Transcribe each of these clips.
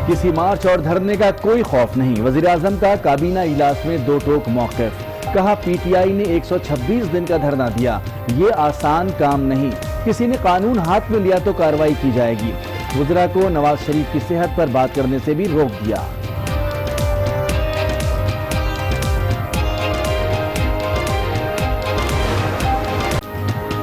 کسی مارچ اور دھرنے کا کوئی خوف نہیں، وزیر اعظم کا کابینہ اجلاس میں دو ٹوک موقف، کہا پی ٹی آئی نے 126 دن کا دھرنا دیا، یہ آسان کام نہیں، کسی نے قانون ہاتھ میں لیا تو کارروائی کی جائے گی، وزراء کو نواز شریف کی صحت پر بات کرنے سے بھی روک دیا۔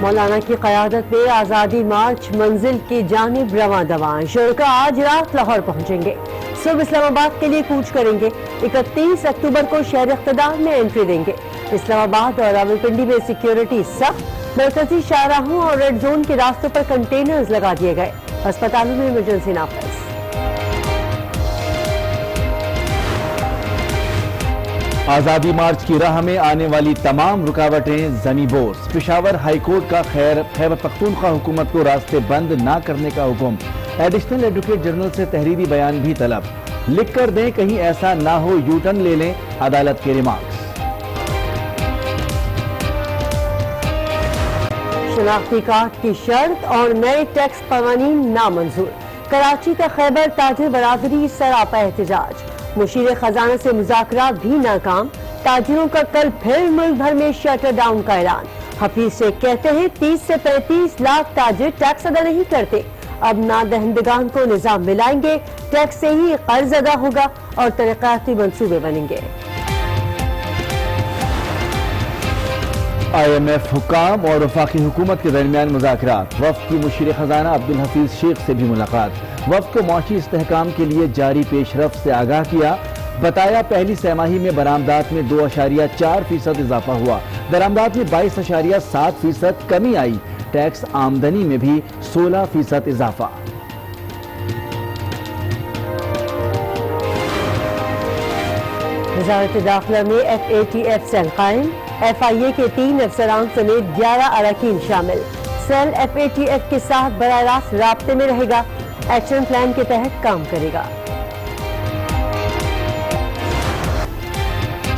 مولانا کی قیادت میں آزادی مارچ منزل کی جانب رواں دواں، شرکاء آج رات لاہور پہنچیں گے، صبح اسلام آباد کے لیے کوچ کریں گے، 31 اکتوبر کو شہر اقتدار میں انٹری دیں گے۔ اسلام آباد اور راولپنڈی میں سیکیورٹی سخت، مرکزی شاہراہوں اور ریڈ زون کے راستوں پر کنٹینرز لگا دیے گئے، ہسپتالوں میں ایمرجنسی نافذ۔ آزادی مارچ کی راہ میں آنے والی تمام رکاوٹیں زنی بوس، پشاور ہائی کورٹ کا خیبر پختونخوا حکومت کو راستے بند نہ کرنے کا حکم، ایڈیشنل ایڈوکیٹ جنرل سے تحریری بیان بھی طلب، لکھ کر دیں کہیں ایسا نہ ہو یو ٹرن لے لیں، عدالت کے ریمارکس۔ شناختی کارڈ کی شرط اور نئے ٹیکس قوانین نامنظور، کراچی کا خیبر تاجر برادری سراپا احتجاج، مشیر خزانہ سے مذاکرات بھی ناکام، تاجروں کا کل پھر ملک بھر میں شٹر ڈاؤن کا اعلان، حفیظ شیخ کہتے ہیں 30 سے 35 لاکھ تاجر ٹیکس ادا نہیں کرتے، اب نادہندگان کو نظام ملائیں گے، ٹیکس سے ہی قرض ادا ہوگا اور ترقیاتی منصوبے بنیں گے۔ آئی ایم ایف حکام اور وفاقی حکومت کے درمیان مذاکرات، وفد کی مشیر خزانہ عبدالحفیظ شیخ سے بھی ملاقات، وفد کو معاشی استحکام کے لیے جاری پیش رفت سے آگاہ کیا، بتایا پہلی سہ ماہی میں برآمدات میں 2.4% اضافہ ہوا، درآمدات میں 22.7% کمی آئی، ٹیکس آمدنی میں بھی 16% اضافہ۔ وزارت داخلہ میں FATF سیل قائم، FIA کے 3 افسران سمیت 11 اراکین شامل، سیل FATF کے ساتھ براہ راست رابطے میں رہے گا، ایکشن پلان کے تحت کام کرے گا۔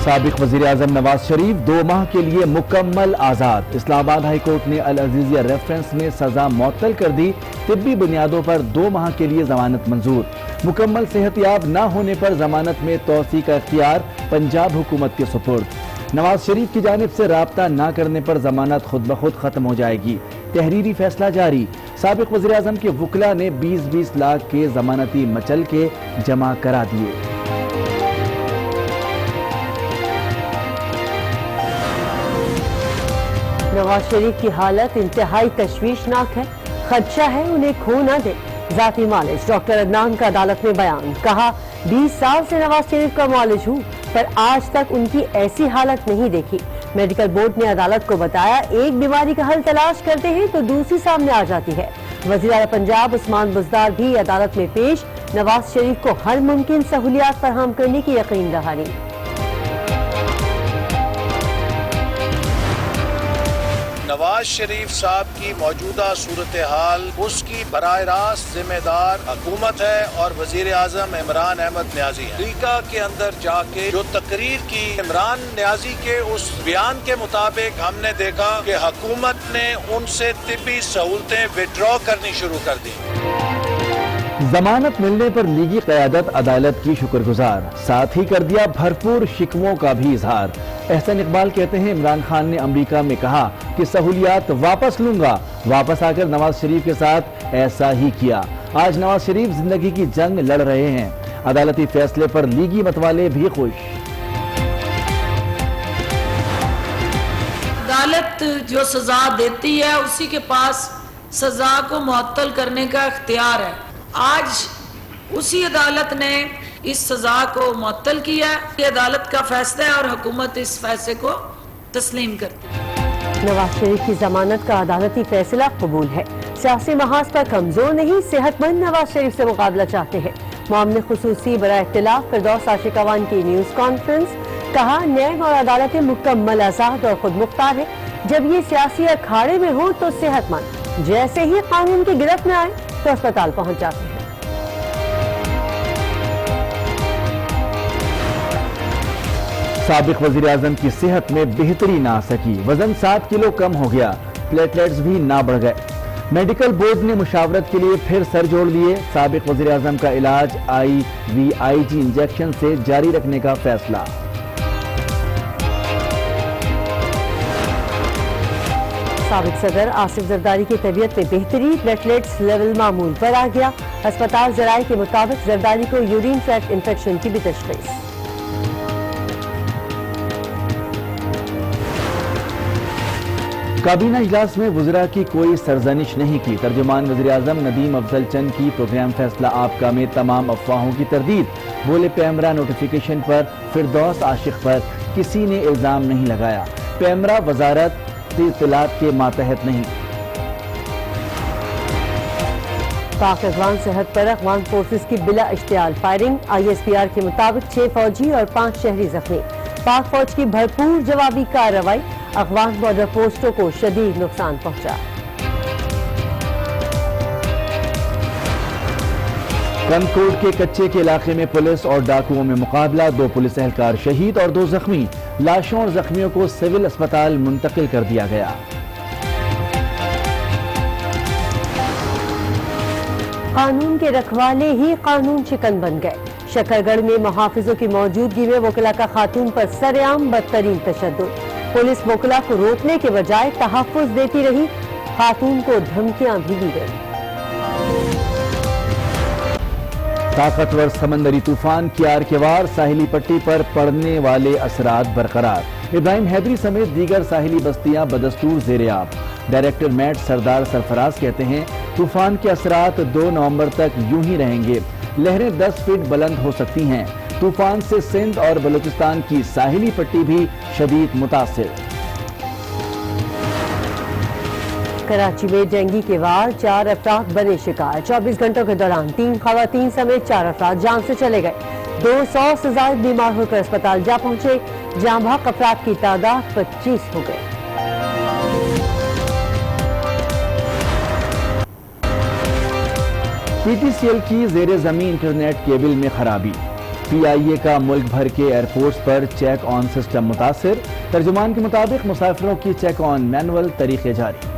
سابق وزیر اعظم نواز شریف 2 ماہ کے لیے مکمل آزاد، اسلام آباد ہائی کورٹ نے العزیزیہ ریفرنس میں سزا معطل کر دی، طبی بنیادوں پر 2 ماہ کے لیے ضمانت منظور، مکمل صحت یاب نہ ہونے پر ضمانت میں توسیع کا اختیار پنجاب حکومت کے سپرد، نواز شریف کی جانب سے رابطہ نہ کرنے پر ضمانت خود بخود ختم ہو جائے گی، تحریری فیصلہ جاری، سابق وزیر اعظم کے وکلاء نے 20-20 لاکھ کے ضمانتی مچل کے جمع کرا دیے۔ نواز شریف کی حالت انتہائی تشویشناک ہے، خدشہ ہے انہیں کھو نہ دے، ذاتی معالج، ڈاکٹر عدنان کا عدالت میں بیان، کہا 20 سال سے نواز شریف کا معالج ہوں پر آج تک ان کی ایسی حالت نہیں دیکھی، میڈیکل بورڈ نے عدالت کو بتایا ایک بیماری کا حل تلاش کرتے ہیں تو دوسری سامنے آ جاتی ہے، وزیر اعلیٰ پنجاب عثمان بزدار بھی عدالت میں پیش، نواز شریف کو ہر ممکن سہولیات فراہم کرنے کی یقین دہانی۔ نواز شریف صاحب کی موجودہ صورتحال اس کی براہ راست ذمہ دار حکومت ہے اور وزیر اعظم عمران احمد نیازی ہیں۔ امریکہ کے اندر جا کے جو تقریر کی عمران نیازی کے اس بیان کے مطابق ہم نے دیکھا کہ حکومت نے ان سے طبی سہولتیں وڈرا کرنی شروع کر دی۔ ضمانت ملنے پر لیگی قیادت عدالت کی شکر گزار، ساتھ ہی کر دیا بھرپور شکووں کا بھی اظہار، احسن اقبال کہتے ہیں عمران خان نے امریکہ میں کہا کہ سہولیات واپس لوں گا، واپس آ کر نواز شریف کے ساتھ ایسا ہی کیا، آج نواز شریف زندگی کی جنگ لڑ رہے ہیں، عدالتی فیصلے پر لیگی متوالے بھی خوش۔ عدالت جو سزا دیتی ہے اسی کے پاس سزا کو معطل کرنے کا اختیار ہے، آج اسی عدالت نے اس سزا کو معطل کیا، یہ عدالت کا فیصلہ ہے اور حکومت اس فیصلے کو تسلیم کرتی ہے۔ نواز شریف کی ضمانت کا عدالتی فیصلہ قبول ہے، سیاسی محاذ پر کمزور نہیں، صحت مند نواز شریف سے مقابلہ چاہتے ہیں، معاملے خصوصی برائے اختلاف فردوس عاشقوان کی نیوز کانفرنس، کہا نیب اور عدالتیں مکمل آزاد اور خود مختار ہے، جب یہ سیاسی اکھاڑے میں ہوں تو صحت مند، جیسے ہی قانون کی گرفت میں آئے تو اسپتال پہنچ جاتے ہیں۔ سابق وزیر اعظم کی صحت میں بہتری نہ آ سکی، وزن 7 کلو کم ہو گیا، پلیٹلیٹس بھی نہ بڑھ گئے، میڈیکل بورڈ نے مشاورت کے لیے پھر سر جوڑ دیے، سابق وزیر اعظم کا علاج IVIG انجیکشن سے جاری رکھنے کا فیصلہ۔ سابق صدر آصف زرداری کی طبیعت میں بہتری، پلیٹلیٹس لیول معمول پر آ گیا، ہسپتال ذرائع کے مطابق زرداری کو یورین ٹریکٹ انفیکشن کی بھی تشخیص۔ کابینہ اجلاس میں وزراء کی کوئی سرزنش نہیں کی، ترجمان وزیر اعظم ندیم افضل چند کی پروگرام فیصلہ آپ کا میں تمام افواہوں کی تردید، بولے پیمرا نوٹیفیکیشن پر فردوس عاشق پر کسی نے الزام نہیں لگایا، پیمرا وزارت اطلاعات کے ماتحت نہیں۔ پاک افغان سرحد پر افغان فورسز کی بلا اشتعال فائرنگ، ISPR کے مطابق 6 فوجی اور 5 شہری زخمی، پاک فوج کی بھرپور جوابی کارروائی، افغان بارڈر پوسٹوں کو شدید نقصان پہنچا۔ کنکوٹ کے کچے کے علاقے میں پولیس اور ڈاکوؤں میں مقابلہ، 2 پولیس اہلکار شہید اور 2 زخمی، لاشوں اور زخمیوں کو سول اسپتال منتقل کر دیا گیا۔ قانون کے رکھوالے ہی قانون شکن بن گئے، شکرگڑھ میں محافظوں کی موجودگی میں وکلا کا خاتون پر سرعام بدترین تشدد، پولیس وکلا کو روکنے کے بجائے تحفظ دیتی رہی، خاتون کو دھمکیاں بھی دی گئی۔ طاقتور سمندری طوفان کیار کے وار، ساحلی پٹی پر پڑنے والے اثرات برقرار، ابراہیم حیدری سمیت دیگر ساحلی بستیاں بدستور زیر آب، ڈائریکٹر میٹ سردار سرفراز کہتے ہیں طوفان کے اثرات 2 نومبر تک یوں ہی رہیں گے، لہریں 10 فٹ بلند ہو سکتی ہیں، طوفان سے سندھ اور بلوچستان کی ساحلی پٹی بھی شدید متاثر۔ کراچی میں ڈینگی کے وار، 4 افراد بنے شکار، 24 گھنٹوں کے دوران 3 خواتین سمیت 4 افراد جان سے چلے گئے، 200 سے زائد بیمار ہو کر اسپتال جا پہنچے، جاں بحق افراد کی تعداد 25 ہو گئی۔ PTCL کی زیر زمین انٹرنیٹ کیبل میں خرابی، PIA کا ملک بھر کے ایئرپورٹس پر چیک آن سسٹم متاثر، ترجمان کے مطابق مسافروں کی چیک آن مینول طریقے جاری۔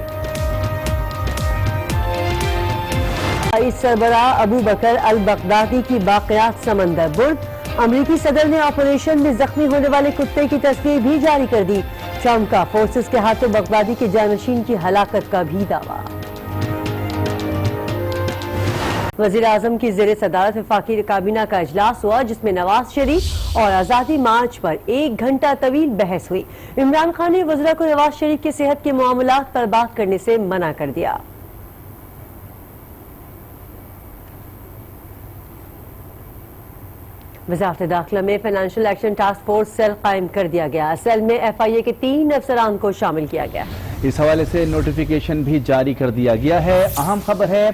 سربراہ ابو بکر البغدادی کی باقیات سمندر برد، امریکی صدر نے آپریشن میں زخمی ہونے والے کتے کی تصویر بھی جاری کر دی، ٹرمپ کا فورسز کے ہاتھوں بغدادی کے جانشین کی ہلاکت کا بھی دعویٰ۔ وزیر اعظم کی زیر صدارت وفاقی کابینہ کا اجلاس ہوا، جس میں نواز شریف اور آزادی مارچ پر 1 گھنٹہ طویل بحث ہوئی، عمران خان نے وزراء کو نواز شریف کے صحت کے معاملات پر بات کرنے سے منع کر دیا۔ وزارت داخلہ میں financial action task force cell قائم کر دیا گیا، سیل میں FIA کے 3 افسران کو شامل کیا گیا۔ اس حوالے سے نوٹیفیکیشن بھی جاری کر دیا گیا ہے۔ اہم خبر ہے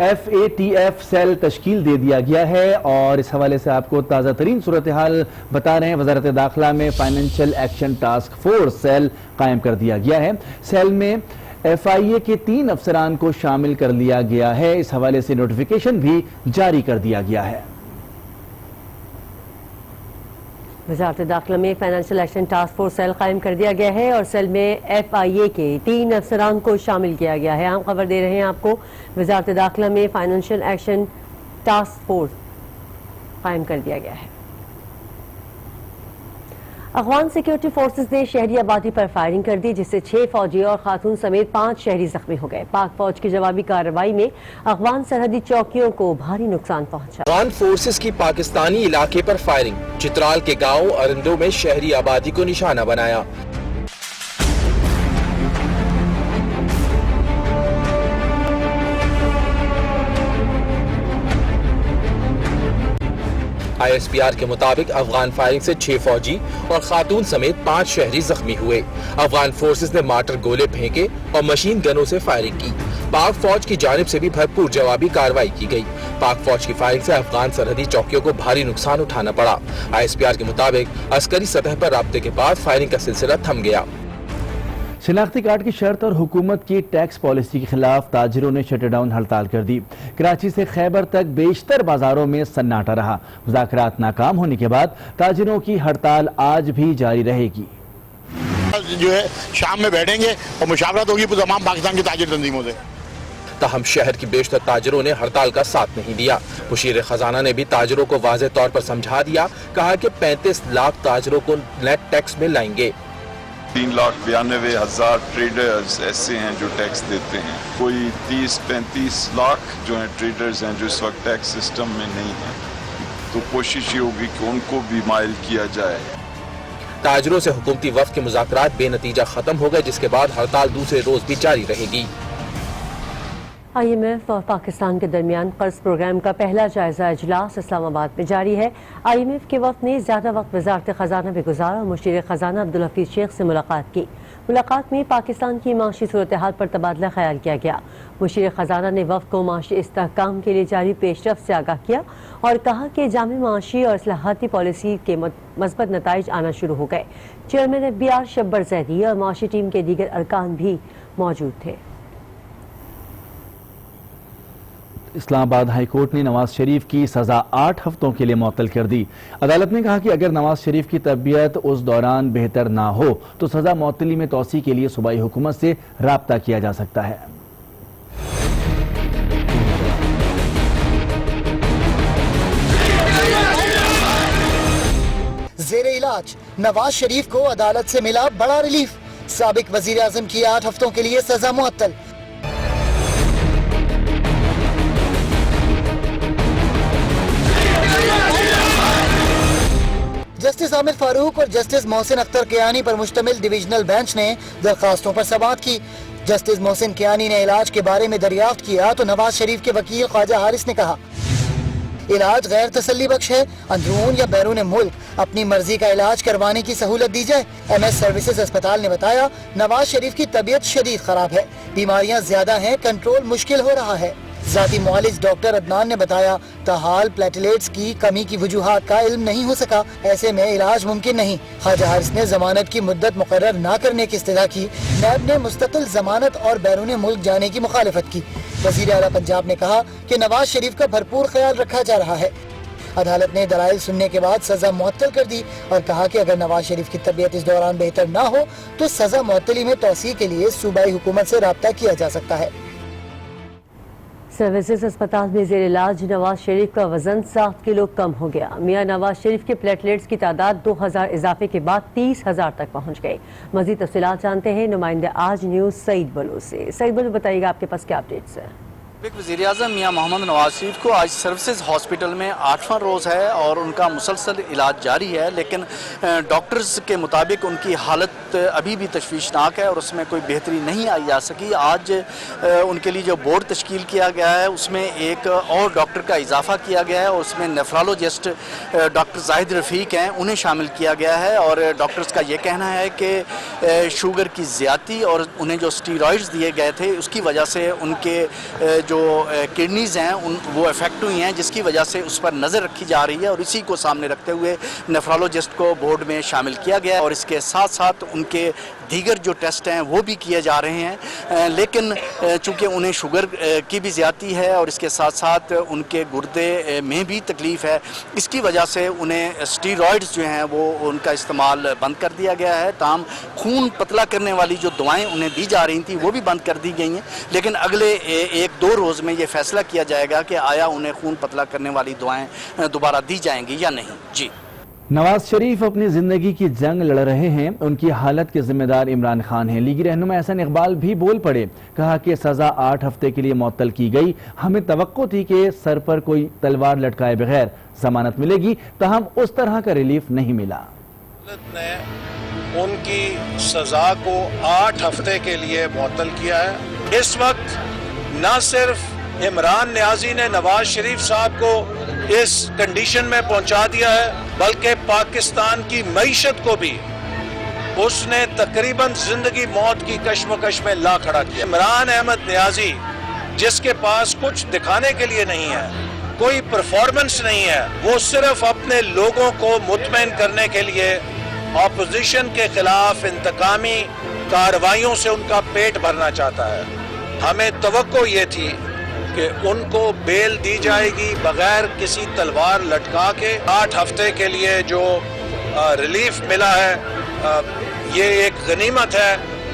FATF سیل تشکیل دے دیا گیا ہے، اور اس حوالے سے آپ کو تازہ ترین صورتحال بتا رہے ہیں۔ وزارت داخلہ میں financial action task force cell قائم کر دیا گیا ہے، سیل میں FIA کے 3 افسران کو شامل کر لیا گیا ہے، اس حوالے سے نوٹیفیکیشن بھی جاری کر دیا گیا ہے۔ وزارت داخلہ میں financial action task force cell قائم کر دیا گیا ہے، اور سیل میں FIA کے 3 افسران کو شامل کیا گیا ہے۔ ہم خبر دے رہے ہیں آپ کو، وزارت داخلہ میں فائنینشیل ایکشن ٹاسک فورس قائم کر دیا گیا ہے۔ افغان سیکیورٹی فورسز نے شہری آبادی پر فائرنگ کر دی، جس سے 6 فوجی اور خاتون سمیت 5 شہری زخمی ہو گئے۔ پاک فوج کی جوابی کارروائی میں افغان سرحدی چوکیوں کو بھاری نقصان پہنچا۔ افغان فورسز کی پاکستانی علاقے پر فائرنگ، چترال کے گاؤں ارندو میں شہری آبادی کو نشانہ بنایا۔ ISPR کے مطابق افغان فائرنگ سے 6 فوجی اور خاتون سمیت 5 شہری زخمی ہوئے۔ افغان فورسز نے مارٹر گولے پھینکے اور مشین گنوں سے فائرنگ کی۔ پاک فوج کی جانب سے بھی بھرپور جوابی کارروائی کی گئی۔ پاک فوج کی فائرنگ سے افغان سرحدی چوکیوں کو بھاری نقصان اٹھانا پڑا۔ ISPR کے مطابق عسکری سطح پر رابطے کے بعد فائرنگ کا سلسلہ تھم گیا۔ شناختی کارڈ کی شرط اور حکومت کی ٹیکس پالیسی کے خلاف تاجروں نے شٹ ڈاؤن ہڑتال کر دی۔ کراچی سے خیبر تک بیشتر بازاروں میں سناٹا رہا۔ مذاکرات ناکام ہونے کے بعد تاجروں کی ہڑتال آج بھی جاری رہے گی۔ جو ہے شام میں بیٹھیں گے اور مشاورت ہوگی تمام پاکستان کی تاجر تنظیموں سے۔ تاہم شہر کی بیشتر تاجروں نے ہڑتال کا ساتھ نہیں دیا۔ مشیر خزانہ نے بھی تاجروں کو واضح طور پر سمجھا دیا، کہا کہ 35 لاکھ تاجروں کو نیٹ ٹیکس میں لائیں گے۔ 3,92,000 ٹریڈرز ایسے ہیں جو ٹیکس دیتے ہیں، کوئی 30-35 لاکھ جو ہیں ٹریڈرز ہیں جو اس وقت ٹیکس سسٹم میں نہیں ہیں، تو کوشش یہ ہوگی کہ ان کو بھی مائل کیا جائے۔ تاجروں سے حکومتی وفد کے مذاکرات بے نتیجہ ختم ہو گئے، جس کے بعد ہڑتال دوسرے روز بھی جاری رہے گی۔ IMF اور پاکستان کے درمیان قرض پروگرام کا پہلا جائزہ اجلاس اسلام آباد میں جاری ہے۔ IMF کے وفد نے زیادہ وقت وزارت خزانہ میں گزارا اور مشیر خزانہ عبدالحفیظ شیخ سے ملاقات کی۔ ملاقات میں پاکستان کی معاشی صورتحال پر تبادلہ خیال کیا گیا۔ مشیر خزانہ نے وفد کو معاشی استحکام کے لیے جاری پیش رفت سے آگاہ کیا اور کہا کہ جامع معاشی اور اصلاحاتی پالیسی کے مثبت نتائج آنا شروع ہو گئے۔ چیئرمین FBR شبر زیدی اور معاشی ٹیم کے دیگر ارکان بھی موجود تھے۔ اسلام آباد ہائی کورٹ نے نواز شریف کی سزا 8 ہفتوں کے لیے معطل کر دی۔ عدالت نے کہا کہ اگر نواز شریف کی طبیعت اس دوران بہتر نہ ہو تو سزا معطلی میں توسیع کے لیے صوبائی حکومت سے رابطہ کیا جا سکتا ہے۔ زیر علاج نواز شریف کو عدالت سے ملا بڑا ریلیف، سابق وزیر اعظم کی 8 ہفتوں کے لیے سزا معطل۔ جسٹس عامر فاروق اور جسٹس محسن اختر کیانی پر مشتمل ڈویژنل بینچ نے درخواستوں پر سماعت کی۔ جسٹس محسن کیانی نے علاج کے بارے میں دریافت کیا تو نواز شریف کے وکیل خواجہ حارث نے کہا علاج غیر تسلی بخش ہے، اندرون یا بیرون ملک اپنی مرضی کا علاج کروانے کی سہولت دی جائے۔ MS سروسز اسپتال نے بتایا نواز شریف کی طبیعت شدید خراب ہے، بیماریاں زیادہ ہیں، کنٹرول مشکل ہو رہا ہے۔ ذاتی معالج ڈاکٹر عدنان نے بتایا تاحال پلیٹلیٹس کی کمی کی وجوہات کا علم نہیں ہو سکا، ایسے میں علاج ممکن نہیں۔ خواجہ حارث نے ضمانت کی مدت مقرر نہ کرنے کی استدعا کی۔ نیب نے مستقل ضمانت اور بیرون ملک جانے کی مخالفت کی۔ وزیر اعلیٰ پنجاب نے کہا کہ نواز شریف کا بھرپور خیال رکھا جا رہا ہے۔ عدالت نے دلائل سننے کے بعد سزا معطل کر دی اور کہا کہ اگر نواز شریف کی طبیعت اس دوران بہتر نہ ہو تو سزا معطلی میں توسیع کے لیے صوبائی حکومت سے رابطہ کیا جا سکتا ہے۔ سروسز اسپتال میں زیر علاج نواز شریف کا وزن 7 کلو کم ہو گیا۔ میاں نواز شریف کے پلیٹلیٹس کی تعداد 2000 اضافے کے بعد 30,000 تک پہنچ گئی۔ مزید تفصیلات جانتے ہیں نمائندہ آج نیوز سعید بلو سے۔ سعید بلو بتائیے گا آپ کے پاس کیا اپڈیٹس ہیں؟ وزیر اعظم میاں محمد نواز شریف کو آج سروسز ہاسپٹل میں 8واں روز ہے اور ان کا مسلسل علاج جاری ہے، لیکن ڈاکٹرز کے مطابق ان کی حالت ابھی بھی تشویشناک ہے اور اس میں کوئی بہتری نہیں آئی جا سکی۔ آج ان کے لیے جو بورڈ تشکیل کیا گیا ہے اس میں ایک اور ڈاکٹر کا اضافہ کیا گیا ہے اور اس میں نیفرالوجسٹ ڈاکٹر زاہد رفیق ہیں، انہیں شامل کیا گیا ہے اور ڈاکٹرز کا یہ کہنا ہے کہ شوگر کی زیادتی اور انہیں جو اسٹیرائڈز دیے گئے تھے اس کی وجہ سے ان کے جو کڈنیز ہیں وہ افیکٹ ہوئی ہیں، جس کی وجہ سے اس پر نظر رکھی جا رہی ہے اور اسی کو سامنے رکھتے ہوئے نیفرالوجسٹ کو بورڈ میں شامل کیا گیا ہے اور اس کے ساتھ ساتھ ان کے دیگر جو ٹیسٹ ہیں وہ بھی کیے جا رہے ہیں، لیکن چونکہ انہیں شوگر کی بھی زیادتی ہے اور اس کے ساتھ ساتھ ان کے گردے میں بھی تکلیف ہے، اس کی وجہ سے انہیں اسٹیرائڈز جو ہیں وہ ان کا استعمال بند کر دیا گیا ہے۔ تاہم خون پتلا کرنے والی جو دوائیں انہیں دی جا رہی تھیں وہ بھی بند کر دی گئی ہیں، لیکن اگلے 1-2 روز میں یہ فیصلہ کیا جائے گا کہ آیا انہیں خون پتلا کرنے والی دوائیں دوبارہ دی جائیں گی یا نہیں۔ جی نواز شریف اپنی زندگی کی جنگ لڑ رہے ہیں، ان کی حالت کے ذمہ دار عمران خان ہیں۔ لیگی رہنما احسن اقبال بھی بول پڑے، کہا کہ سزا 8 ہفتے کے لیے معطل کی گئی، ہمیں توقع تھی کہ سر پر کوئی تلوار لٹکائے بغیر ضمانت ملے گی، تاہم اس طرح کا ریلیف نہیں ملا۔ عدالت نے ان کی سزا کو 8 ہفتے کے لیے معطل کیا ہے۔ اس وقت نہ صرف عمران نیازی نے نواز شریف صاحب کو اس کنڈیشن میں پہنچا دیا ہے بلکہ پاکستان کی معیشت کو بھی اس نے تقریباً زندگی موت کی کشمکش میں لا کھڑا کیا۔ عمران احمد نیازی جس کے پاس کچھ دکھانے کے لیے نہیں ہے، کوئی پرفارمنس نہیں ہے، وہ صرف اپنے لوگوں کو مطمئن کرنے کے لیے اپوزیشن کے خلاف انتقامی کارروائیوں سے ان کا پیٹ بھرنا چاہتا ہے۔ ہمیں توقع یہ تھی کہ ان کو بیل دی جائے گی بغیر کسی تلوار لٹکا کے۔ 8 ہفتے کے لیے جو ریلیف ملا ہے یہ ایک غنیمت ہے